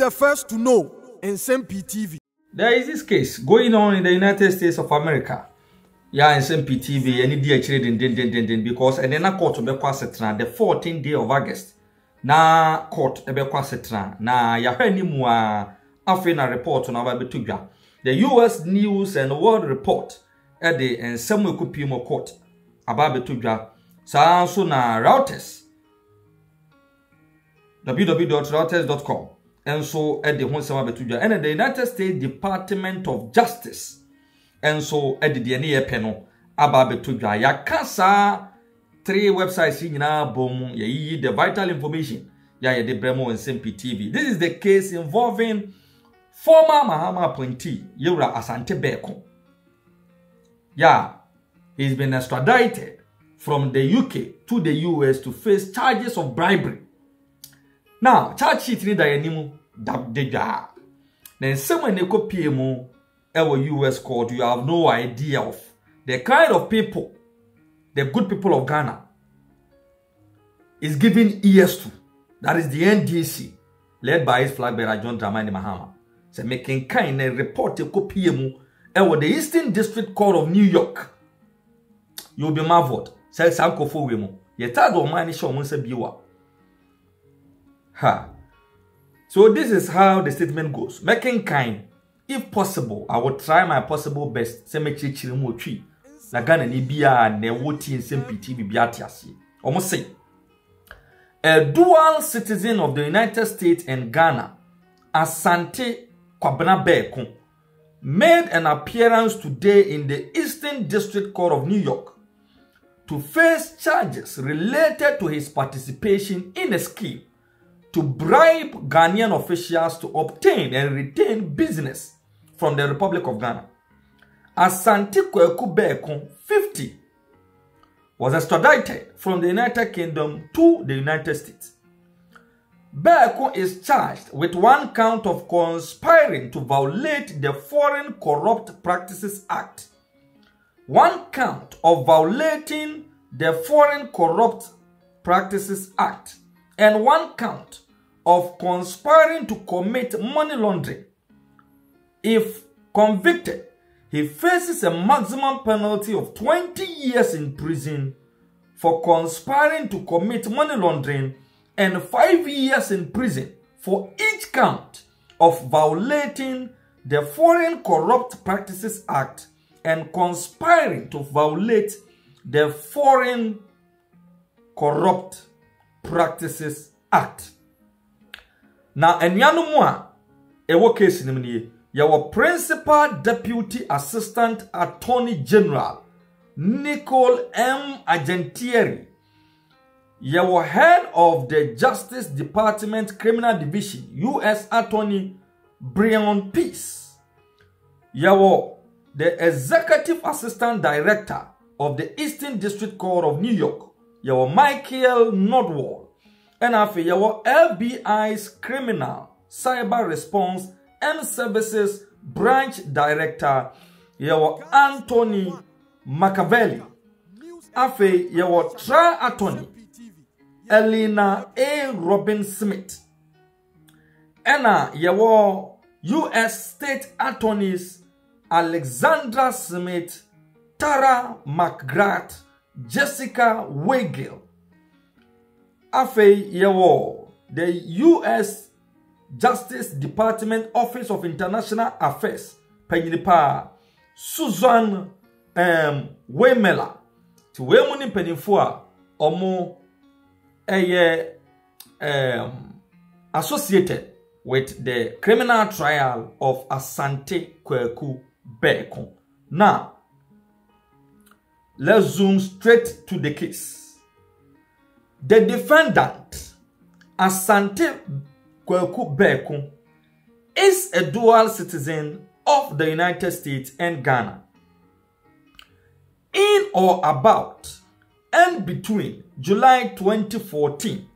the first to know. Nsem-Pii TV. There is this case going on in the United States of America. Yeah, Nsem-Pii TV, any day din because and then a court be kwasetra the 14th day of August. Na court be kwasetra na ya hwani mu a afina report na ba betudwa. The US News and World Report at the Nsem-Pii court aba betudwa. Sa so na Reuters www.reuters.com and so at the Nsem betudwa and the United States Department of Justice and so at the DNA panel aba betudwa ya kasa 3 websites nyina bom ye the vital information ya the bremo Nsem-Pii TV. This is the case involving former Mahama appointee Yura Asante Beko. Yeah, he's been extradited from the UK to the US to face charges of bribery. Now, charge sheet ni da yanimu dabdeja. Then someone ne kopie mu ewo US court, you have no idea of the kind of people the good people of Ghana is giving ears to. That is the NDC, led by his flag bearer John Dramani Mahama. So making kind of report kopie mu ewo the Eastern District Court of New York. You'll be marveled. Say sankofo we mu. Ye tad o man show mo se biwa. Ha. So this is how the statement goes. Making kind, if possible, I will try my possible best. Say make chiri mo twi. La Ghana ni bia na woti Nsem-Pii TV bia tiase. Almost say a dual citizen of the United States and Ghana, Asante Kwabena Beko, made an appearance today in the Eastern District Court of New York to face charges related to his participation in a scheme to bribe Ghanaian officials to obtain and retain business from the Republic of Ghana. Asante Kwaku Beko, 50, was extradited from the United Kingdom to the United States. Beko is charged with 1 count of conspiring to violate the Foreign Corrupt Practices Act, 1 count of violating the Foreign Corrupt Practices Act, and 1 count of conspiring to commit money laundering. If convicted, he faces a maximum penalty of 20 years in prison for conspiring to commit money laundering and 5 years in prison for each count of violating the Foreign Corrupt Practices Act and conspiring to violate the Foreign Corrupt Practices Act. Now, enyanu mu a ewo case nim nie, your Principal Deputy Assistant Attorney General Nicole M. Agentieri, your head of the Justice Department Criminal Division, U.S. Attorney Brian Peace, your the Executive Assistant Director of the Eastern District Court of New York, your Michael Nordwall, and after your FBI's Criminal Cyber Response and Services Branch Director, your Anthony Machiavelli, after your Trial Attorney Elena A. Robin Smith, and your U.S. State Attorneys Alexandra Smith, Tara McGrath, Jessica Weigel. Afe yewo the U.S. Justice Department Office of International Affairs Panyinipa Susan Wemela to Wemuni Penifua Omo associated with the criminal trial of Asante Kwaku Beko. Now, let's zoom straight to the case. The defendant, Asante Kwaku Beko, is a dual citizen of the United States and Ghana. In or about and between July 2014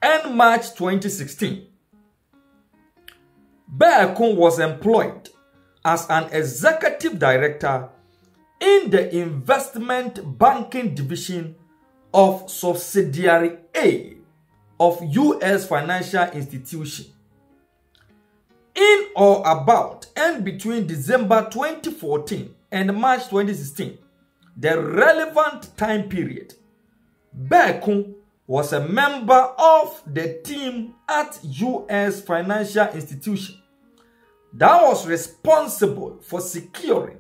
and March 2016, Beko was employed as an executive director in the investment banking division of subsidiary A of U.S. financial institution In or about and between December 2014 and March 2016, the relevant time period, Beku was a member of the team at U.S. financial institution that was responsible for securing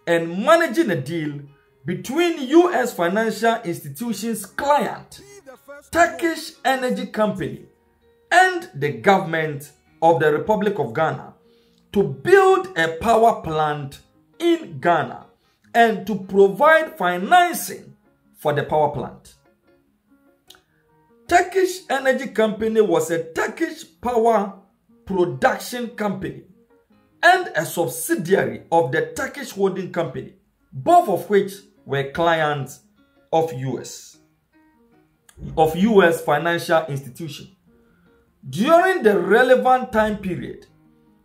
and managing a deal between U.S. financial institutions' client, Turkish Energy Company, and the government of the Republic of Ghana to build a power plant in Ghana and to provide financing for the power plant. Turkish Energy Company was a Turkish power production company and a subsidiary of the Turkish holding company, both of which were clients of U.S. financial institution. During the relevant time period,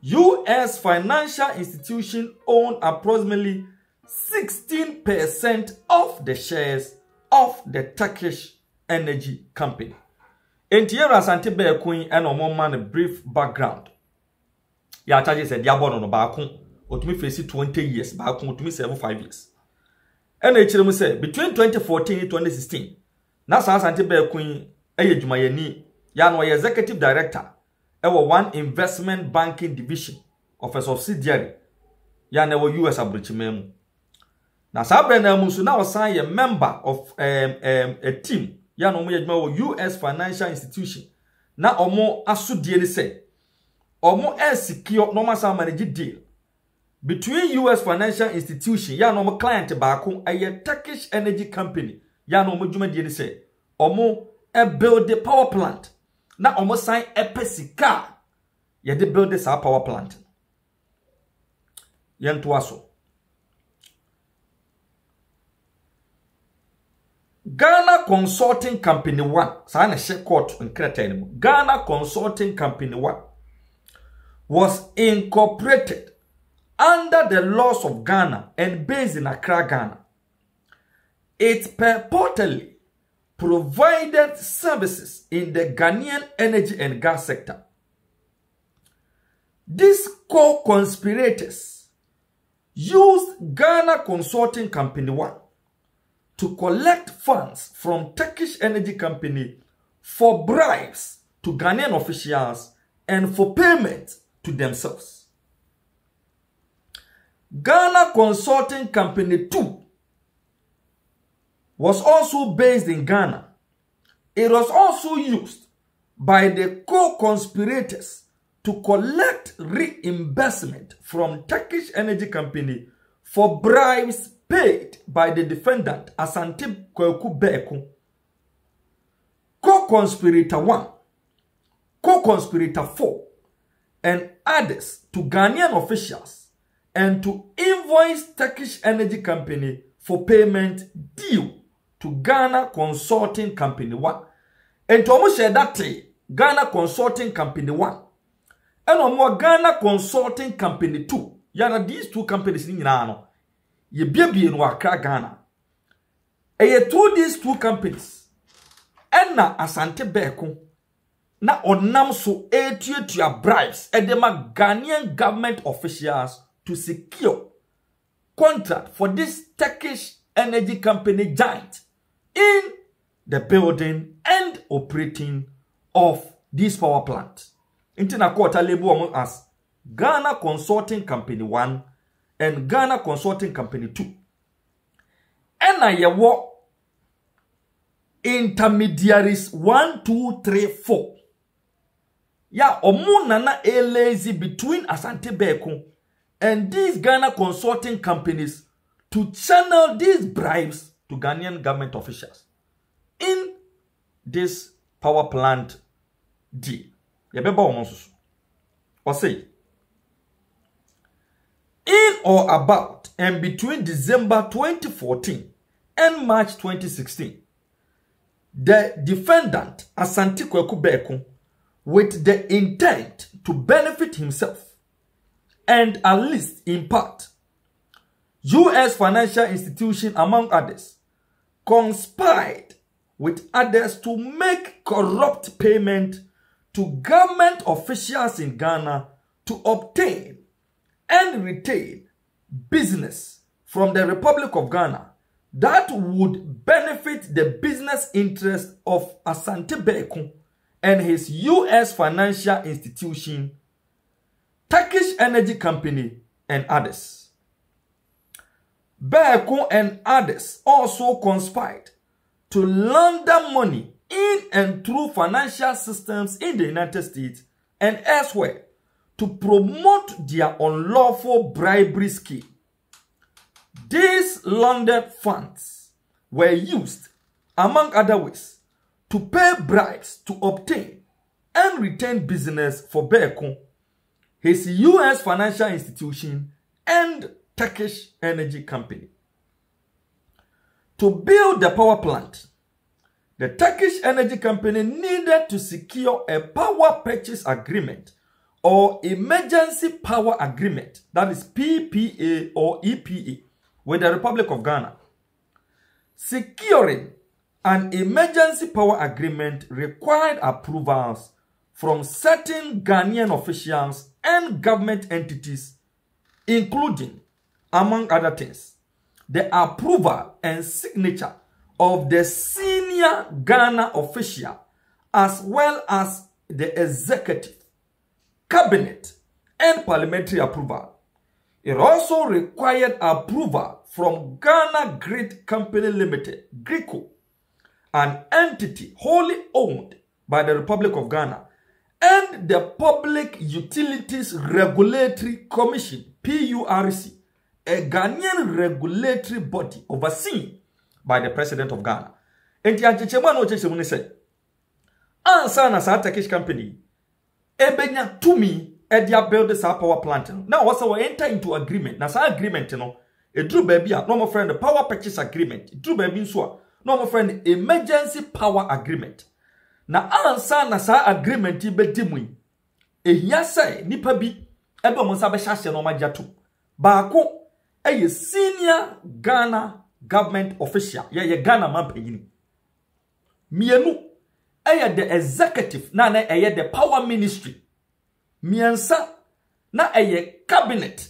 U.S. financial institution owned approximately 16% of the shares of the Turkish Energy Company. Entiera Nsem-Pii Queen and Omoman a brief background. Ya charges a diabon on Bakun, or to me face 20 years, Bakun to me 75 years. And HM say between 2014 and 2016, Nasa Nsem-Pii Queen, Jumayeni, Yanwa executive director, one investment banking division of a subsidiary, Yanewa US Abrichimemu. Now, Sabrina Musu now sign a member of a team, Yanomo US financial institution. Now, Omo Asudie say, Omo secure normal managed deal between US financial institution, Yanomo client Baku, a Turkish energy company, Yanomo Jumadi say, Omo build the power plant. Now, Omo sign a pesika, ye de build this power plant. Yantuaso. Ghana Consulting Company 1, Sana Shek Court in Cretan, Ghana Consulting Company 1 was incorporated under the laws of Ghana and based in Accra, Ghana. It purportedly provided services in the Ghanaian energy and gas sector. These co-conspirators used Ghana Consulting Company 1 to collect funds from Turkish Energy Company for bribes to Ghanaian officials and for payment to themselves. Ghana Consulting Company 2 was also based in Ghana. It was also used by the co-conspirators to collect reimbursement from Turkish Energy Company for bribes paid by the defendant Asante Kwaku Beku. Co-conspirator 1, co-conspirator 4, and others to Ghanaian officials and to invoice Turkish Energy Company for payment due to Ghana Consulting Company 1. And to almost share that Ghana Consulting Company 1 and more Ghana Consulting Company 2. Yana these two companies in Ghana. Ye baby in Accra, Ghana. And ye through these two companies, and na Asante Beku, na onam so etu to your bribes, and the Ghanaian government officials to secure contract for this Turkish energy company giant in the building and operating of this power plant. Intina quarter label among us Ghana Consulting Company 1 and Ghana Consulting Company 2. And I work intermediaries 1, 2, 3, 4. Ya omu nana lazy between Asante Beku and these Ghana Consulting companies to channel these bribes to Ghanaian government officials in this power plant deal. Or say, in or about and between December 2014 and March 2016, the defendant Asante Kwaku Beku, with the intent to benefit himself and at least in part, U.S. financial institution among others, conspired with others to make corrupt payment to government officials in Ghana to obtain and retain business from the Republic of Ghana that would benefit the business interests of Nsem-Pii and his U.S. financial institution, Turkish Energy Company, and others. Beeko and others also conspired to launder money in and through financial systems in the United States and elsewhere to promote their unlawful bribery scheme. These laundered funds were used, among other ways, to pay bribes to obtain and retain business for Beeko, his U.S. financial institution, and Turkish Energy Company. To build the power plant, the Turkish Energy Company needed to secure a power purchase agreement or emergency power agreement, that is PPA or EPA, with the Republic of Ghana. Securing an emergency power agreement required approvals from certain Ghanaian officials and government entities, including, among other things, the approval and signature of the senior Ghana official, as well as the executive, cabinet, and parliamentary approval. It also required approval from Ghana Grid Company Limited, GRICO, an entity wholly owned by the Republic of Ghana, and the Public Utilities Regulatory Commission, PURC, a Ghanaian regulatory body overseen by the President of Ghana. And the Anchichema no Chechemuni said, Ansa na sa Turkish company, ebenya to me, Edia build this power plant. Now, what's our enter into agreement? Now, sa agreement, you know, a true baby, no more friend, the power purchase agreement, a true baby, so no more friend, emergency power agreement. Now, ansa na sa agreement, ibe dimwi, yasa nipa bi, ebe monsabe shashe no majatu. Baako, a senior Ghana government official, ye Ghana man peyini. Mienu, the executive, na the power ministry. Miensa, na cabinet,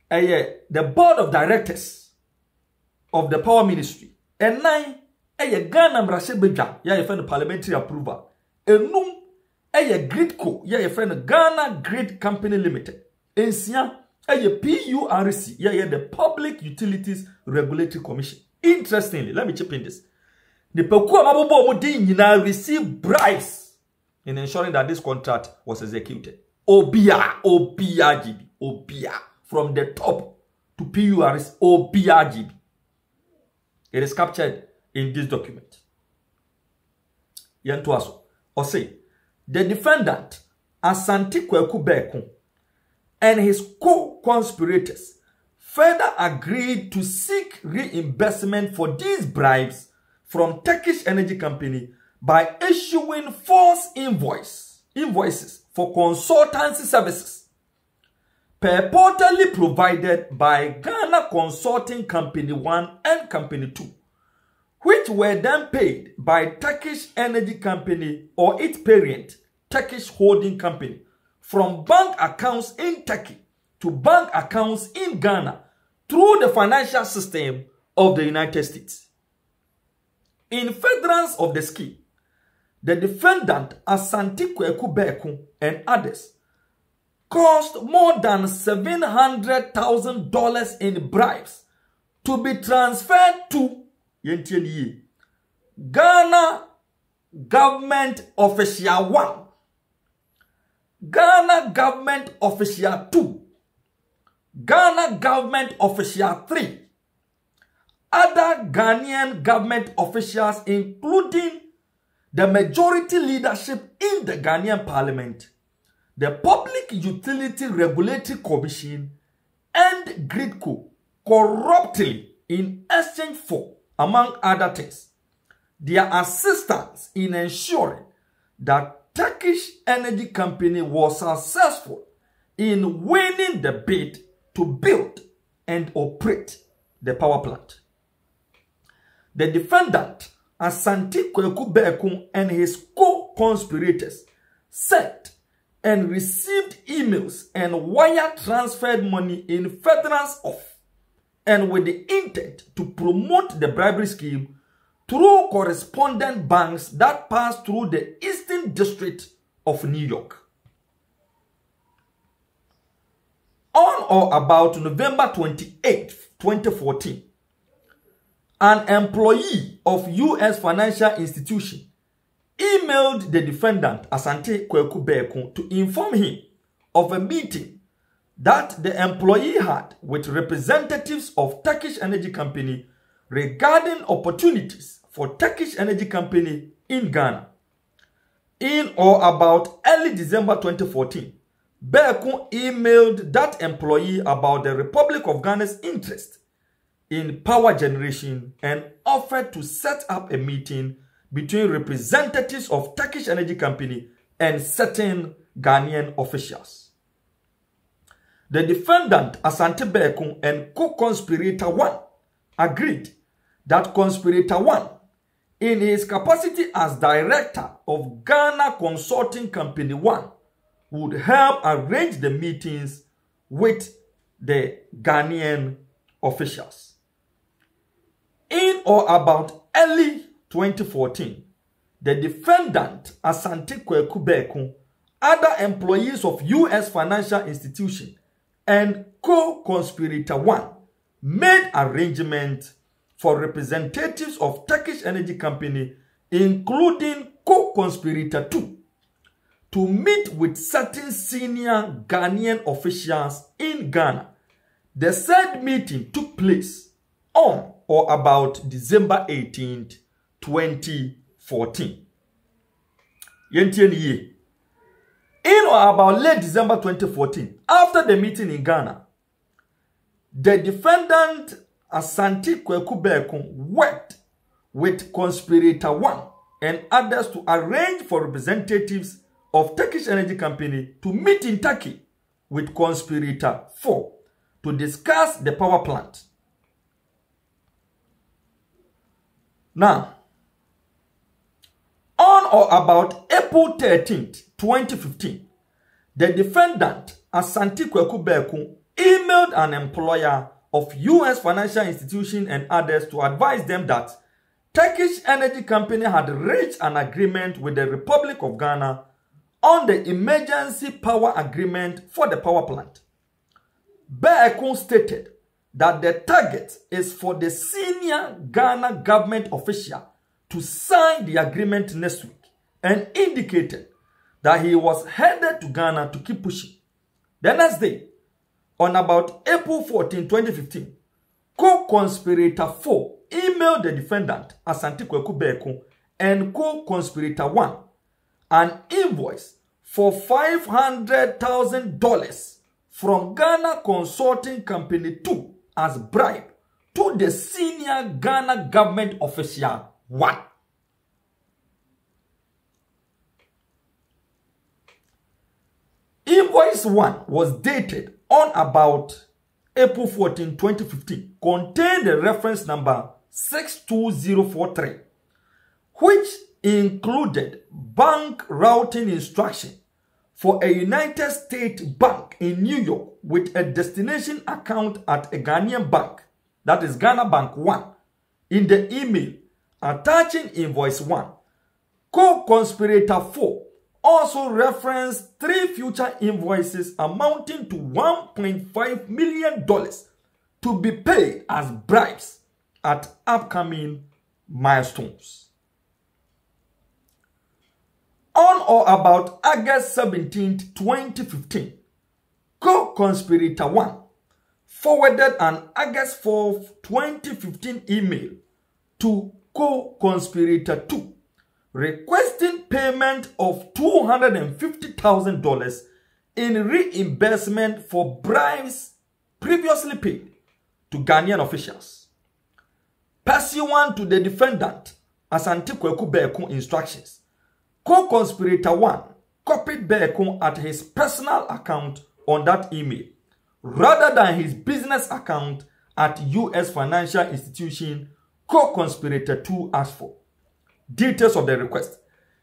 the board of directors of the power ministry. And nine, Ghana mrashe beja, ye friend parliamentary approval. Enum, GRIDCO, ye friend Ghana Grid Company Limited. Ensia, PURC, the Public Utilities Regulatory Commission. Interestingly, let me chip in this. The Pekua Mabobo Mudin received bribes in ensuring that this contract was executed. Obia GB. Obia. From the top to PURC, Obia GB. It is captured in this document. Yantuaso. Or say, the defendant, Nsem-Pii Beeko, and his co-conspirators further agreed to seek reimbursement for these bribes from Turkish Energy Company by issuing false invoices for consultancy services purportedly provided by Ghana Consulting Company 1 and Company 2, which were then paid by Turkish Energy Company or its parent, Turkish Holding Company, from bank accounts in Turkey to bank accounts in Ghana through the financial system of the United States. In furtherance of the scheme, the defendant, Nsem-Pii Beeko, and others caused more than $700,000 in bribes to be transferred to Ghana Government Official 1, Ghana Government Official 2, Ghana Government Official 3, other Ghanaian government officials, including the majority leadership in the Ghanaian parliament, the Public Utility Regulatory Commission, and GRIDCO, corruptly in exchange for, among other things, their assistance in ensuring that Turkish Energy Company was successful in winning the bid to build and operate the power plant. The defendant, Nsem-Pii Beeko, and his co-conspirators set and received emails and wire transferred money in furtherance of and with the intent to promote the bribery scheme through correspondent banks that pass through the Eastern District of New York. On or about November 28, 2014, an employee of U.S. financial institution emailed the defendant Asante Kweku Beku to inform him of a meeting that the employee had with representatives of Turkish Energy Company regarding opportunities for Turkish Energy Company in Ghana. In or about early December 2014, Beku emailed that employee about the Republic of Ghana's interest in power generation and offered to set up a meeting between representatives of Turkish Energy Company and certain Ghanaian officials. The defendant Asante Beku and co-conspirator 1 agreed that conspirator 1, in his capacity as director of Ghana Consulting Company 1, would help arrange the meetings with the Ghanaian officials. In or about early 2014, the defendant Asante Kweku Beku, other employees of U.S. financial institution, and co-conspirator 1 made arrangements for representatives of Turkish Energy Company, including co-conspirator 2, to meet with certain senior Ghanaian officials in Ghana. The said meeting took place on or about December 18th, 2014. In or about late December 2014, after the meeting in Ghana, the defendant Asante Kweku Beku worked with conspirator 1 and others to arrange for representatives of Turkish Energy Company to meet in Turkey with conspirator 4 to discuss the power plant. Now, on or about April 13th, 2015, the defendant Asante Kweku Beku emailed an employer of U.S. financial institution and others to advise them that Turkish Energy Company had reached an agreement with the Republic of Ghana on the emergency power agreement for the power plant. Beku stated that the target is for the senior Ghana government official to sign the agreement next week and indicated that he was headed to Ghana to keep pushing. The next day, on about April 14, 2015, co-conspirator 4 emailed the defendant Asante Kweku Beku and co-conspirator 1 an invoice for $500,000 from Ghana Consulting Company 2 as bribe to the senior Ghana government official 1. Invoice 1 was dated on about April 14, 2015, contained the reference number 62043, which included bank routing instruction for a United States bank in New York with a destination account at a Ghanaian bank, that is Ghana Bank 1, in the email attaching invoice 1. Co-conspirator 4 also referenced 3 future invoices amounting to $1.5 million to be paid as bribes at upcoming milestones. On or about August 17, 2015, co-conspirator 1 forwarded an August 4, 2015 email to co-conspirator 2 requesting payment of $250,000 in reimbursement for bribes previously paid to Ghanaian officials. Pursuant to the defendant Asante Kweku Beku instructions, co-conspirator 1 copied Beku at his personal account on that email, rather than his business account at U.S. financial institution co-conspirator 2 asked for. Details of the request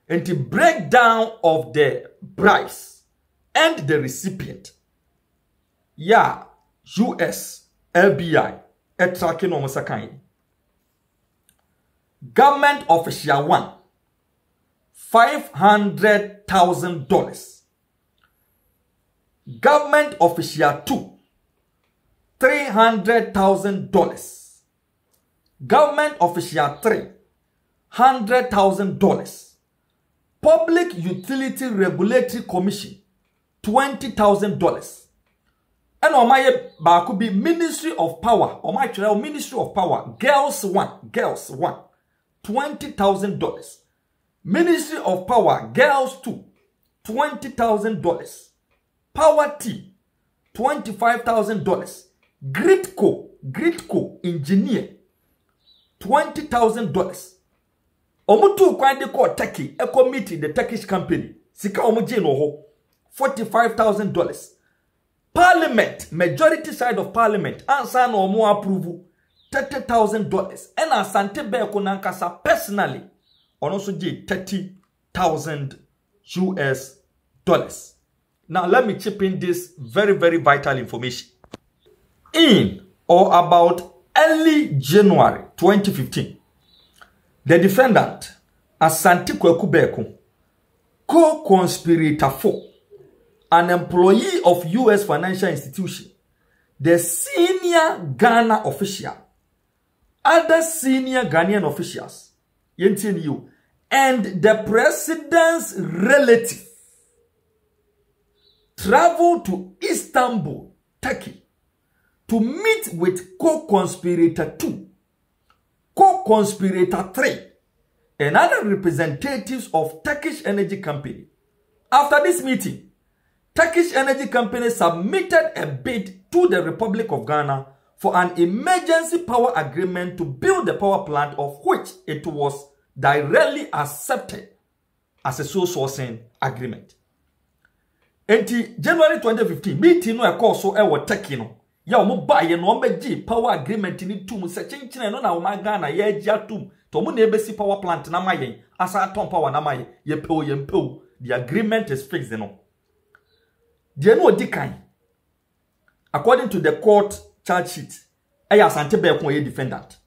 and the breakdown of the bribes and the recipient. Yeah, US, LBI, tracking on Musakain. Government official 1, $500,000. Government official 2, $300,000. Government official 3, $100,000. Public Utility Regulatory Commission, $20,000. And on my could be Ministry of Power, or my child Ministry of Power, Girls 1, $20,000. Ministry of Power, Girls 2, $20,000. Power T, $25,000. Gridco Engineer, $20,000. Omutu kwande ko Turkey, a committee the Turkish company. Sika omuje no ho, $45,000. Parliament, majority side of Parliament, answer no more approval, $30,000. And Asante Beko Nankasa personally, on also did $30,000 US. Now let me chip in this very, very vital information. In or about early January 2015, the defendant, Asante Beko, co-conspirator 4, an employee of U.S. financial institution, the senior Ghana official, other senior Ghanaian officials, and the president's relative, traveled to Istanbul, Turkey, to meet with co-conspirator 2, co-conspirator 3, and other representatives of Turkish Energy Company. After this meeting, Turkish Energy Company submitted a bid to the Republic of Ghana for an emergency power agreement to build the power plant, of which it was directly accepted as a sole sourcing agreement. In January 2015, meeting no ekoso e wo Turkey no. Ya omo baye no omeji power agreement ni tum se chinchine no na o Ghana ye agia tum. To mo na ebesi power plant na mayen asa atom power na mayen ye pew. The agreement is fixed no. The no dikan. According to the court charge sheet, Aya Asante Beko ye defendant.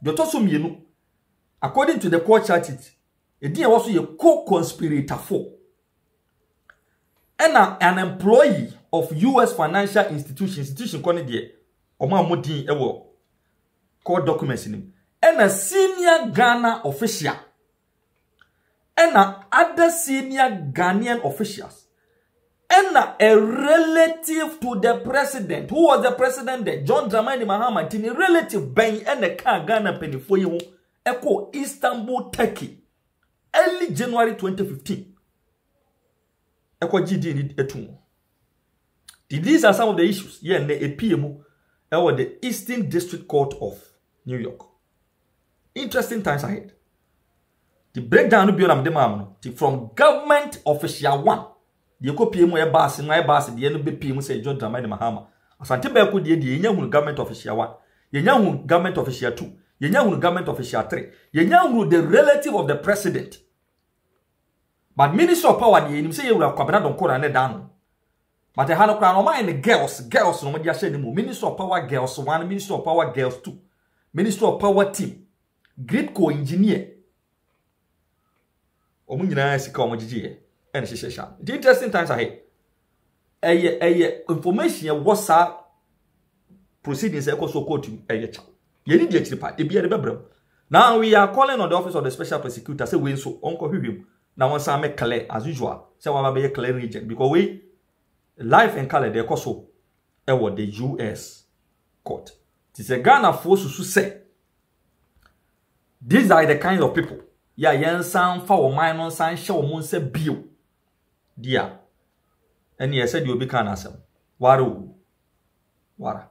The toso mienu. According to the court charge sheet, e din also ye co-conspirator 4. And an employee of U.S. financial institution kone die oma modin ewo court documents in him. And a senior Ghana official. And other senior Ghanaian officials. And a relative to the president. Who was the president there? John Dramani Mahama. Tini relative ben and the car Ghana penny for you. Echo Istanbul, Turkey. Early January 2015. These are some of the issues. Yeah, the APM or the Eastern District Court of New York. Interesting times ahead. The breakdown will be from government official 1. The PM where bass in my bass, the NBP say John Dramani Mahama. Asante Beko the young government official 1. The young government official 2. The young government official 3. The young the relative of the president. But Minister of Power, you say you will have don't call and down. But the hand of crown mind the girls, no media say anymore. Minister of Power girls 1, Minister of Power girls 2, Minister of Power team, Gridco engineer. Omunina is come and she says, the interesting times ahead. Information what's up proceedings also quote you a child. You need the part, it be a rebel. Now we are calling on the office of the special prosecutor, say we so uncle him. Now once I make clear as usual, say what be a clear region because we life and color they also the US court. It is a Ghana force to say these are the kind of people. Yeah, yen sound for minor sign show moon say bill. Dear. And he said you'll be can answer. Wara.